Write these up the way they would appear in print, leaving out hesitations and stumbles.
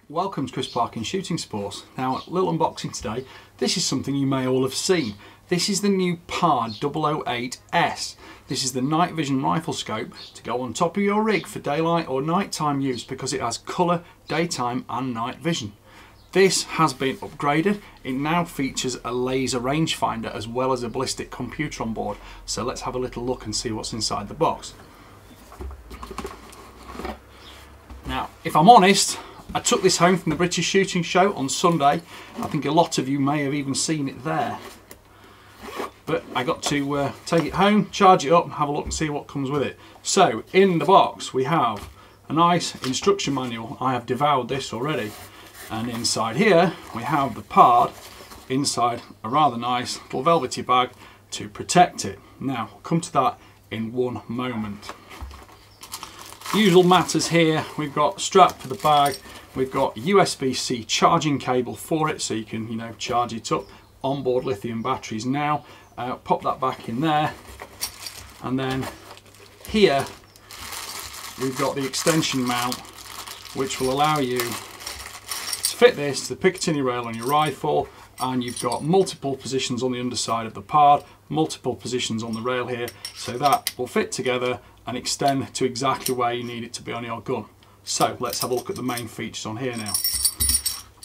Welcome to Chris Parkin Shooting Sports. Now, a little unboxing today. This is something you may all have seen. This is the new PARD 008S. This is the night vision rifle scope to go on top of your rig for daylight or nighttime use because it has colour, daytime and night vision. This has been upgraded. It now features a laser rangefinder as well as a ballistic computer on board. So let's have a little look and see what's inside the box. Now, if I'm honest, I took this home from the British Shooting Show on Sunday. I think a lot of you may have even seen it there. But I got to take it home, charge it up, have a look and see what comes with it. So, in the box we have a nice instruction manual. I have devoured this already. And inside here we have the PARD inside a rather nice little velvety bag to protect it. Now, we'll come to that in one moment. Usual matters here, we've got strap for the bag, we've got USB-C charging cable for it so you can, charge it up. Onboard lithium batteries now. Pop that back in there, and then here we've got the extension mount which will allow you to fit this to the Picatinny rail on your rifle, and you've got multiple positions on the underside of the PARD, multiple positions on the rail here, so that will fit together and extend to exactly where you need it to be on your gun. So let's have a look at the main features on here now.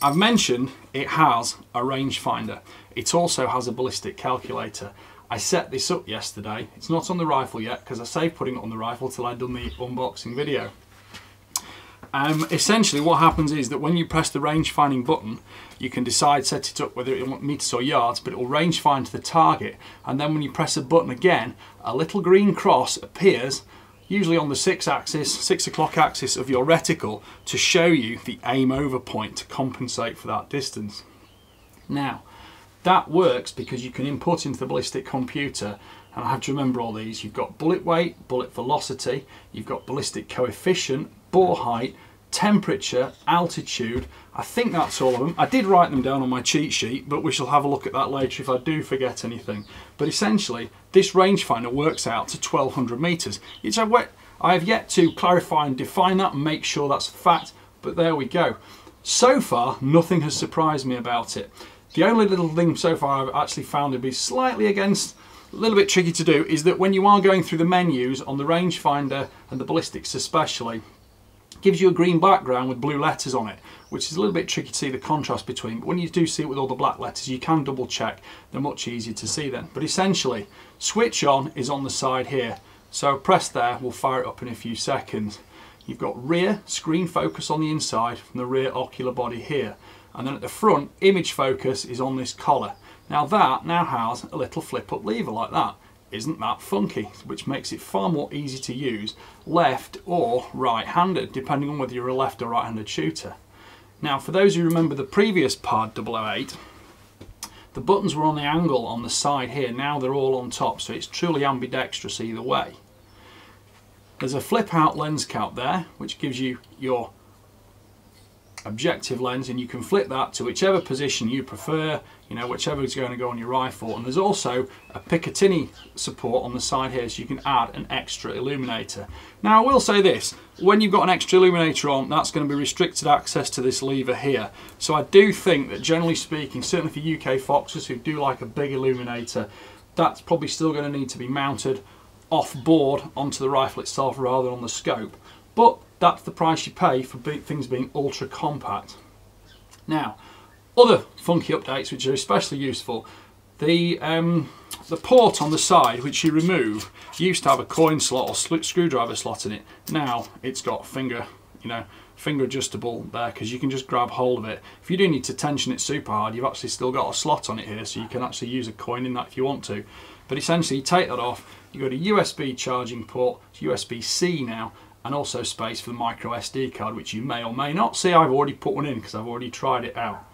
I've mentioned it has a rangefinder. It also has a ballistic calculator. I set this up yesterday. It's not on the rifle yet because I saved putting it on the rifle till I'd done the unboxing video. Essentially what happens is that when you press the range finding button, you can decide, set it up whether you want meters or yards, but it will range find to the target, and then when you press a button again, a little green cross appears usually on the 6 o'clock axis of your reticle to show you the aim over point to compensate for that distance. Now, that works because you can input into the ballistic computer, and I have to remember all these. You've got bullet weight, bullet velocity, you've got ballistic coefficient, bore height, temperature, altitude. I think that's all of them. I did write them down on my cheat sheet, but we shall have a look at that later if I do forget anything. But essentially, this rangefinder works out to 1200 meters. I have yet to clarify and define that and make sure that's a fact, but there we go. So far, nothing has surprised me about it. The only little thing so far I've actually found to be slightly against, a little bit tricky to do, is that when you are going through the menus on the rangefinder and the ballistics especially, it gives you a green background with blue letters on it, which is a little bit tricky to see the contrast between. But when you do see it with all the black letters, you can double check. They're much easier to see then. But essentially, switch on is on the side here. So press there, we'll fire it up in a few seconds. You've got rear screen focus on the inside from the rear ocular body here. And then at the front, image focus is on this collar. Now that now has a little flip up lever like that. Isn't that funky? Which makes it far more easy to use left or right-handed, depending on whether you're a left or right-handed shooter. Now, for those who remember the previous PARD 008, the buttons were on the angle on the side here. Now they're all on top, so it's truly ambidextrous either way. There's a flip-out lens cap there, which gives you your objective lens, and you can flip that to whichever position you prefer, whichever is going to go on your rifle. And there's also a Picatinny support on the side here, so you can add an extra illuminator. Now, I will say this, when you've got an extra illuminator on, that's going to be restricted access to this lever here. So I do think that, generally speaking, certainly for UK foxers who do like a big illuminator, that's probably still going to need to be mounted off board onto the rifle itself rather than on the scope. But that's the price you pay for things being ultra compact. Now, other funky updates which are especially useful. The port on the side, which you remove, used to have a coin slot or screwdriver slot in it. Now it's got finger adjustable there, because you can just grab hold of it. If you do need to tension it super hard, you've actually still got a slot on it here, so you can actually use a coin in that if you want to. But essentially, you take that off, you go to USB charging port, USB-C now, and also space for the micro SD card, which you may or may not see. I've already put one in because I've already tried it out.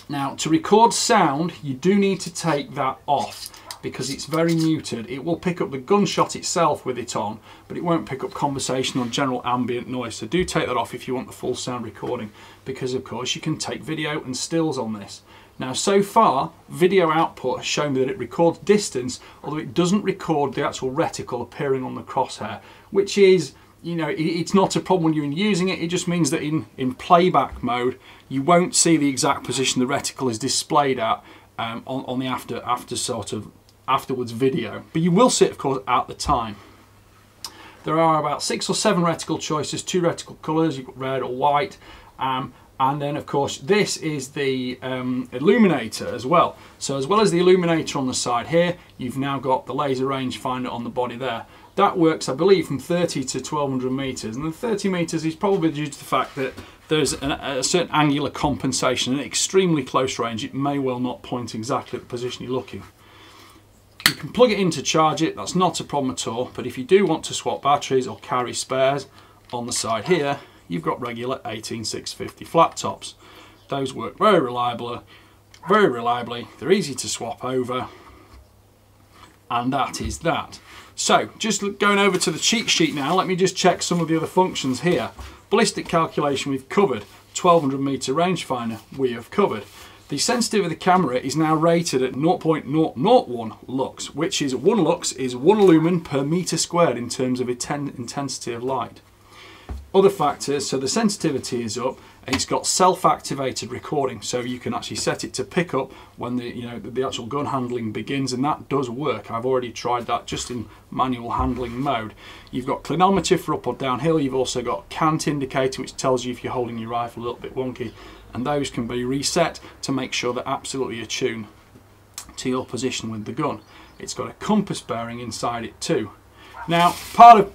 Now, to record sound, you do need to take that off because it's very muted. It will pick up the gunshot itself with it on, but it won't pick up conversation or general ambient noise. So do take that off if you want the full sound recording, because of course you can take video and stills on this. Now so far, video output has shown me that it records distance, although it doesn't record the actual reticle appearing on the crosshair, which is, you know, it's not a problem when you're using it. It just means that in playback mode, you won't see the exact position the reticle is displayed at on the afterwards video. But you will see it, of course, at the time. There are about 6 or 7 reticle choices, 2 reticle colours. You've got red or white. And then, of course, this is the illuminator as well. So as well as the illuminator on the side here, you've now got the laser rangefinder on the body there. That works, I believe, from 30 to 1200 metres. And the 30 metres is probably due to the fact that there's a certain angular compensation. At extremely close range, it may well not point exactly at the position you're looking. You can plug it in to charge it, that's not a problem at all. But if you do want to swap batteries or carry spares, on the side here, you've got regular 18650 flat tops. Those work very reliably. They're easy to swap over, and that is that. So just going over to the cheat sheet now, let me just check some of the other functions here. Ballistic calculation we've covered. 1200 meter rangefinder we have covered. The sensitivity of the camera is now rated at 0.001 lux, which is 1 lux is 1 lumen per meter squared in terms of intensity of light. Other factors, so the sensitivity is up, and it's got self-activated recording, so you can actually set it to pick up when the actual gun handling begins, and that does work. I've already tried that just in manual handling mode. You've got clinometer for up or downhill. You've also got cant indicator, which tells you if you're holding your rifle a little bit wonky, and those can be reset to make sure they're absolutely attuned to your position with the gun. It's got a compass bearing inside it too. Now,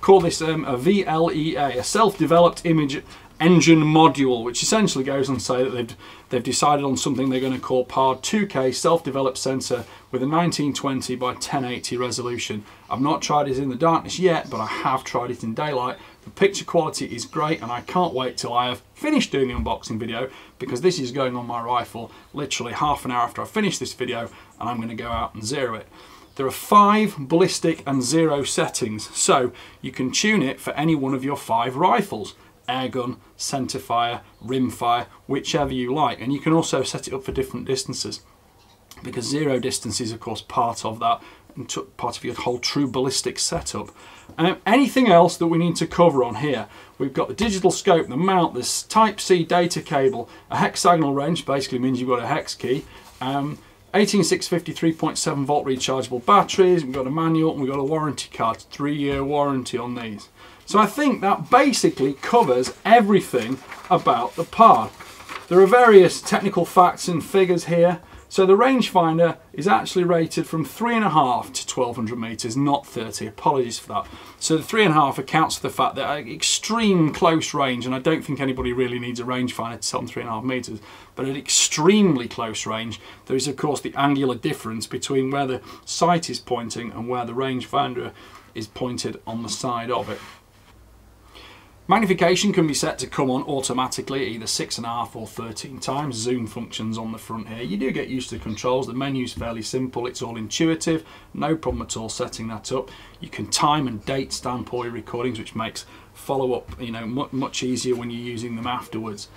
call this a VLEA, a self-developed image engine module, which essentially goes on to say that they've decided on something they're going to call PARD 2K self-developed sensor with a 1920 by 1080 resolution. I've not tried it in the darkness yet, but I have tried it in daylight. The picture quality is great, and I can't wait till I have finished doing the unboxing video, because this is going on my rifle literally half an hour after I finish this video, and I'm going to go out and zero it. There are 5 ballistic and 0 settings, so you can tune it for any one of your 5 rifles. Airgun, centerfire, rimfire, whichever you like. And you can also set it up for different distances, because 0 distance is of course part of that, and part of your whole true ballistic setup. Anything else that we need to cover on here? We've got the digital scope, the mount, this Type-C data cable, a hexagonal wrench, basically means you've got a hex key, 18650 3.7 volt rechargeable batteries, we've got a manual, and we've got a warranty card, 3-year warranty on these. So I think that basically covers everything about the PARD. There are various technical facts and figures here. So the rangefinder is actually rated from 3.5 to 1200 meters, not 30. Apologies for that. So the 3.5 accounts for the fact that at extreme close range, and I don't think anybody really needs a rangefinder to tell them 3.5 meters, but at extremely close range, there is of course the angular difference between where the sight is pointing and where the rangefinder is pointed on the side of it. Magnification can be set to come on automatically, either 6.5 or 13 times. Zoom functions on the front here. You do get used to the controls. The menu's fairly simple. It's all intuitive. No problem at all setting that up. You can time and date stamp all your recordings, which makes follow-up, much easier when you're using them afterwards.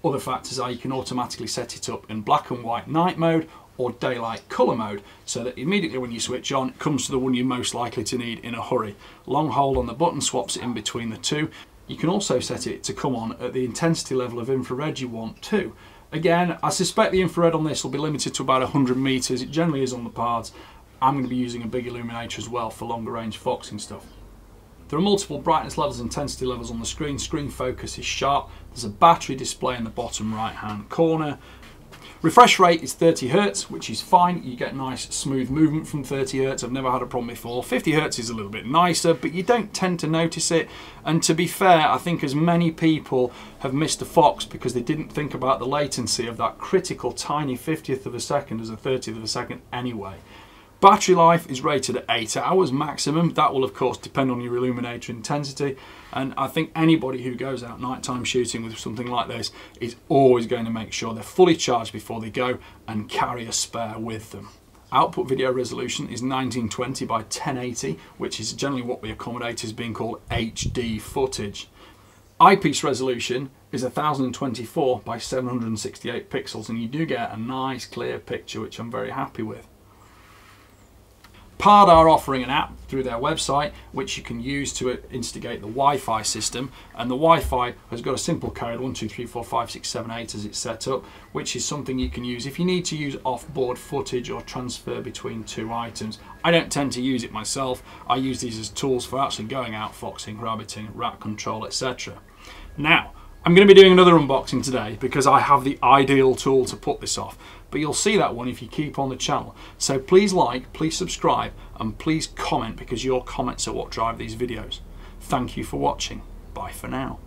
Other factors are you can automatically set it up in black and white night mode or daylight colour mode, so that immediately when you switch on, it comes to the one you're most likely to need in a hurry. Long hold on the button swaps it in between the two. You can also set it to come on at the intensity level of infrared you want too. Again, I suspect the infrared on this will be limited to about 100 meters. It generally is on the PARDs. I'm going to be using a big illuminator as well for longer range foxing stuff. There are multiple brightness levels, intensity levels on the screen. Screen focus is sharp. There's a battery display in the bottom right hand corner. Refresh rate is 30 Hz, which is fine. You get nice smooth movement from 30 Hz. I've never had a problem before. 50 Hz is a little bit nicer, but you don't tend to notice it. And to be fair, I think as many people have missed a fox because they didn't think about the latency of that critical tiny 50th of a second as a 30th of a second anyway. Battery life is rated at 8 hours maximum. That will of course depend on your illuminator intensity, and I think anybody who goes out nighttime shooting with something like this is always going to make sure they're fully charged before they go and carry a spare with them. Output video resolution is 1920 by 1080, which is generally what we accommodate as being called HD footage. Eyepiece resolution is 1024 by 768 pixels, and you do get a nice clear picture, which I'm very happy with. Pard are offering an app through their website which you can use to instigate the Wi-Fi system, and the Wi-Fi has got a simple code 1234567 as it's set up, which is something you can use if you need to use off-board footage or transfer between two items. I don't tend to use it myself. I use these as tools for actually going out foxing, rabbiting, rat control, etc. Now, I'm going to be doing another unboxing today because I have the ideal tool to put this off, but you'll see that one if you keep on the channel. So please like, please subscribe, and please comment, because your comments are what drive these videos. Thank you for watching. Bye for now.